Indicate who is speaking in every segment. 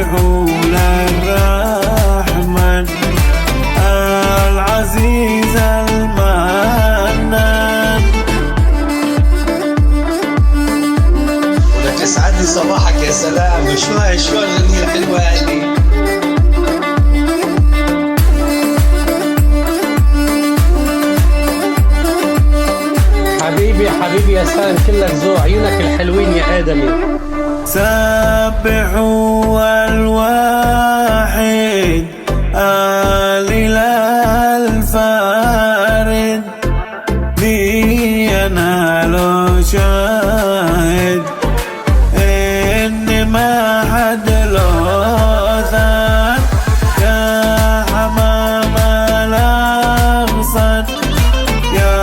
Speaker 1: سبحوا للرحمن العزيز المنان.
Speaker 2: ولك يسعد لي صباحك يا سلام. شو الأغنية الحلوة هذه؟
Speaker 3: حبيبي يا سالم، كلك ذوق، عيونك الحلوين يا آدمي.
Speaker 1: سبحوا الواحد الإله الفارد لينال شاهد إن ما حد له ثان يا حمام الأغصان يا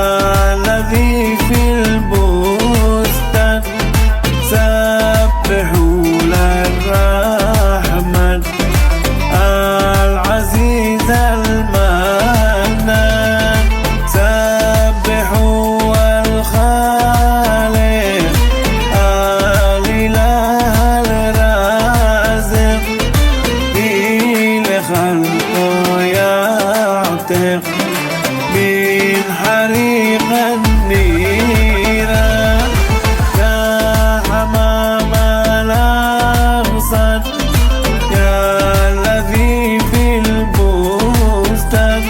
Speaker 1: الذي في البستان. سبحوا للرحمن العزيز المنان. سبحوا الخالق الإله الرازق لخلقه يعتق من حريق النيران يا حمام الأغصان يا الذي في البستان.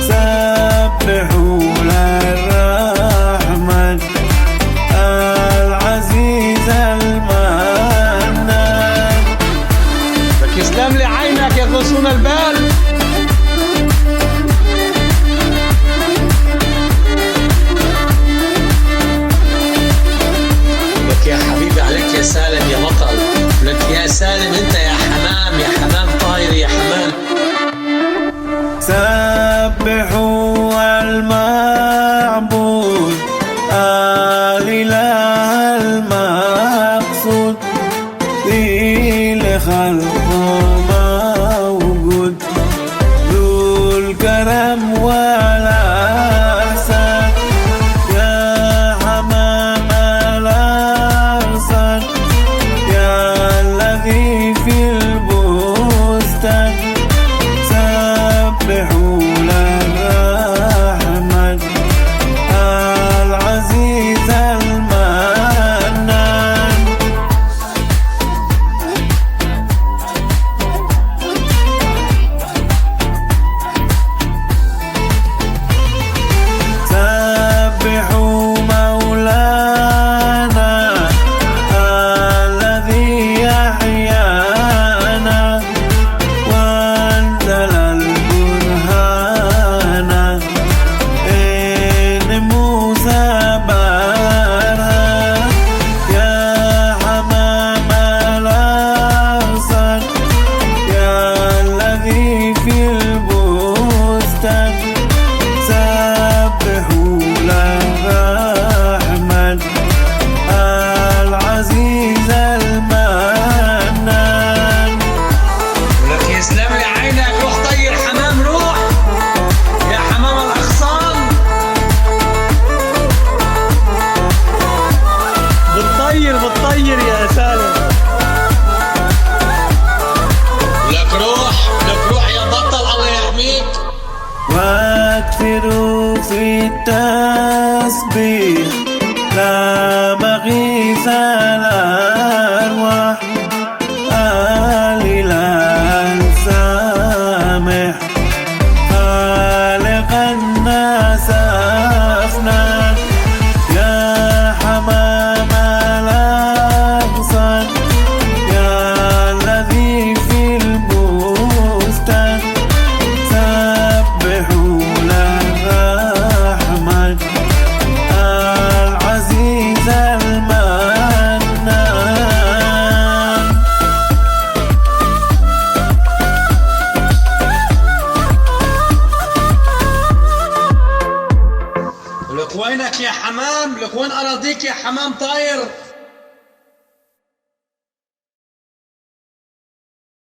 Speaker 1: سبحوا للرحمن العزيز المنان.
Speaker 3: لك يسلم لي عينك يا غصون البال.
Speaker 2: لك يا حبيبي عليك يا سالم يا بطل. لك يا سالم انت يا حمام، يا حمام طاير يا حمام.
Speaker 1: سبحوا المعبود الإله المقصود لخلقه موجود ذو الكرم والإحسان يا حمام الأغصان يا الذي في البستان. سبحوا للرحمن العزيز المنان. سبحوا مولانا الذي أحيانا وانزل البرهان إن موسى برهان يا حمام الأغصان يا الذي في البستان. سبحوا للرحمن العزيز المنان.
Speaker 2: ولك يسلم لي عينك. روح طير حمام، روح يا حمام الأغصان.
Speaker 3: بتطير يا سالم.
Speaker 2: لك روح يا بطل، الله يحميك.
Speaker 1: واكثروا في التسبيح لا مغيث الأرواح الإله السامح خالق الناس أفنان يا حمام الأغصان يا الذي في البستان. سبحوا للرحمن العزيز المنان.
Speaker 2: لك وينك يا حمام؟ لك وين أراضيك يا حمام طاير؟